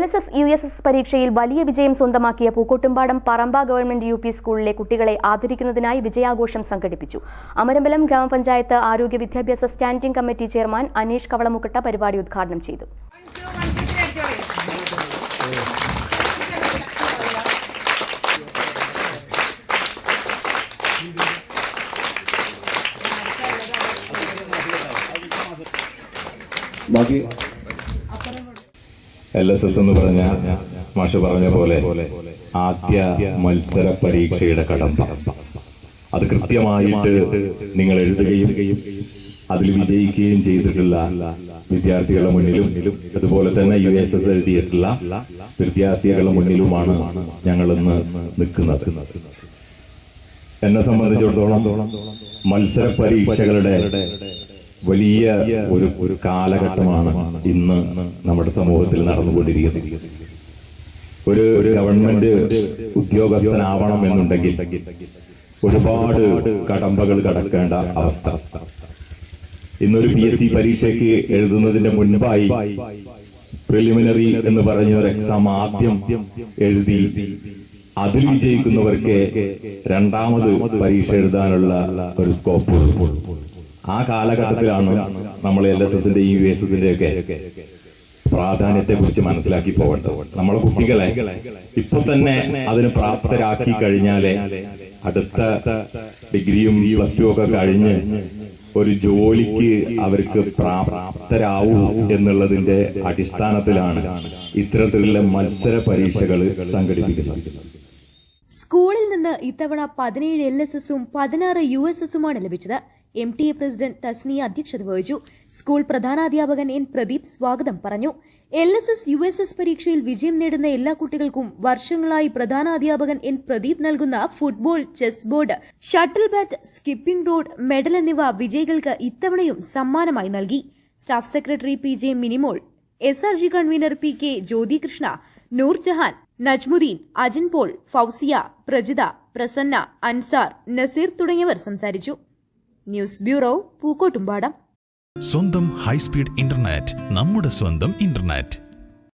LSS USS പരീക്ഷയിൽ വലിയ വിജയം സ്വന്തമാക്കിയ പൂക്കോട്ടുംപാടം പറമ്പ ഗവൺമെന്റ് UP സ്കൂളിലെ കുട്ടികളെ ആദരിക്കുന്നതിനായി വിജയാഘോഷം സംഘടിപ്പിച്ചു. അമരമ്പലം ഗ്രാമപഞ്ചായത്ത് ആരോഗ്യ വിദ്യാഭ്യാസ standing committee chairman Aneesh Kavalamukkatta പരിപാടി ഉദ്ഘാടനം ചെയ്തു. LSS എന്ന് പറഞ്ഞ മാഷ് പറഞ്ഞ പോലെ ആദ്യ മത്സര പരീക്ഷയുടെ കടമ്പ അത് കൃത്യമായിട്ട് നിങ്ങൾ എഴുതുകയും അതിൽ വിജയിക്കുകയും ചെയ്തിട്ടുള്ള വിദ്യാർത്ഥികളുടെ മുന്നിലും അതുപോലെ തന്നെ USS എഴുതിയിട്ടുള്ള വിദ്യാർത്ഥികളുടെ മുന്നിലുമാണ് ഞങ്ങളിന്ന് നിൽക്കുന്നത്. എന്നെ സംബന്ധിച്ചിടത്തോളം മത്സര പരീക്ഷകളുടെ വലിയ ഒരു കാലഘട്ടമാണ് ഇന്ന് നമ്മുടെ സമൂഹത്തിൽ നടന്നുകൊണ്ടിരിക്കുന്നത്. ഒരു ഗവൺമെന്റ് ഉദ്യോഗസ്ഥനാവണം എന്നുണ്ടെങ്കിൽ ഒരുപാട് കടമ്പകൾ കടക്കേണ്ട അവസ്ഥ. ഇന്നൊരു PSC പരീക്ഷയ്ക്ക് എഴുതുന്നതിന്റെ മുൻപായി പ്രിലിമിനറി എന്ന് പറഞ്ഞ ഒരു എക്സാം ആദ്യം എഴുതി അതിൽ വിജയിക്കുന്നവർക്ക് രണ്ടാമത് പരീക്ഷ എഴുതാനുള്ള ഒരു സ്കോപ്പ്. ആ കാലഘട്ടത്തിലാണ് നമ്മൾ LSSന്റെ USSന്റെ ഒക്കെ പ്രാധാന്യത്തെ കുറിച്ച് മനസ്സിലാക്കി പോകേണ്ടത്. നമ്മളെ കുട്ടികളെ ഇപ്പൊ തന്നെ അതിന് പ്രാപ്തരാക്കി കഴിഞ്ഞാലേ അടുത്ത ഡിഗ്രിയും +2 ഒക്കെ കഴിഞ്ഞ് ഒരു ജോലിക്ക് അവർക്ക് പ്രാപ്തരാവൂ എന്നുള്ളതിന്റെ അടിസ്ഥാനത്തിലാണ് ഇത്തരത്തിലുള്ള മത്സര പരീക്ഷകൾ സംഘടിപ്പിക്കുന്നത്. സ്കൂളിൽ നിന്ന് ഇത്തവണ 17 LSSഉം 16 USSഉമാണ് ലഭിച്ചത്. MTA പ്രസിഡന്റ് തസ്നിയ അധ്യക്ഷത വഹിച്ചു. സ്കൂൾ പ്രധാനാധ്യാപകൻ N പ്രദീപ് സ്വാഗതം പറഞ്ഞു. LSS USS പരീക്ഷയിൽ വിജയം നേടുന്ന എല്ലാ കുട്ടികൾക്കും വർഷങ്ങളായി പ്രധാനാധ്യാപകൻ N പ്രദീപ് നൽകുന്ന football, chess board, shuttle bat, skipping rod, medal എന്നിവ വിജയികൾക്ക് ഇത്തവണയും സമ്മാനമായി നൽകി. Staff secretary PJ Minimol, SRG convener PK Jyothikrishna, Noorjahan, Najmuddin, Ajin Paul, Fousiya, Prajitha, Prasanna, Ansar, Naseer തുടങ്ങിയവർ സംസാരിച്ചു. News bureau, Pookkottumpadam. സ്വന്തം ഹൈസ്പീഡ് ഇന്റർനെറ്റ്, നമ്മുടെ സ്വന്തം ഇന്റർനെറ്റ്.